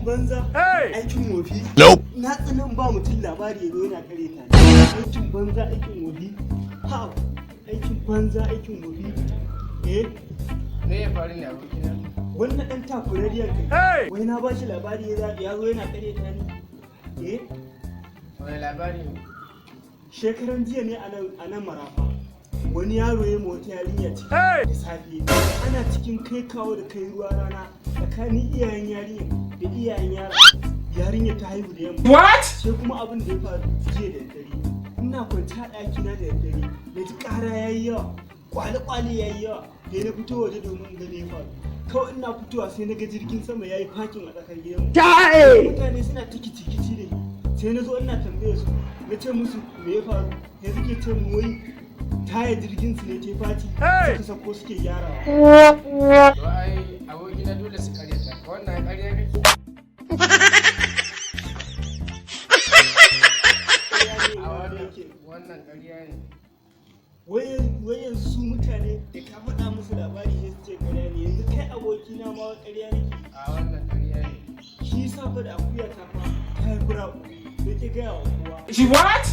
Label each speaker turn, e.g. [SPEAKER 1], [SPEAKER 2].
[SPEAKER 1] aikin banza, aikin wofi. Na tsanin ba mutum labari ya zo yana kare ta. Aikin banza, aikin wofi. Ha, aikin banza, aikin wofi.
[SPEAKER 2] Me ya faru ne abokina?
[SPEAKER 1] Wannan ɗan takurariyar kai. Wai na ba shi labari ya zo yana kare ta ni.
[SPEAKER 2] Wani labari ne?
[SPEAKER 1] Shekaran jiya ne a nan Marafa. Wani yaro ya mota yarinya ciki da safe. Ana cikin kai kawo da kai ruwa rana tsakanin iyayen yarinya da iyayen yara. Yarinya ta haihu da yamma.
[SPEAKER 2] What?
[SPEAKER 1] Sai kuma abin da ya faru jiya da daddare. Ina kwanci a ɗakina da daddare. Na ji ƙara ya yi yawa. Kwale-kwale ya yi yawa. Sai na fito waje domin gani ya faru. Kawai ina fitowa sai na ga jirgin sama ya yi fakin a tsakar gidanmu. Mutane suna ta kici-kici da ni. Sai na zo ina tambaye su. Na ce musu me ya faru. Sai suke ce mu wai taya jirgin su ne ke fati suka sako suke gyarawa.
[SPEAKER 2] To ai abokina dole su karya ta. Wannan karya kake? Wannan karya ne.
[SPEAKER 1] Wai yanzu su mutane da ka faɗa musu labari sai su ce karya ne. Yanzu kai abokina ma karya ne.
[SPEAKER 2] A wannan karya ne.
[SPEAKER 1] Shi safa da akuya ta fa ta yi kura da ke gaya wa kowa.
[SPEAKER 2] She what?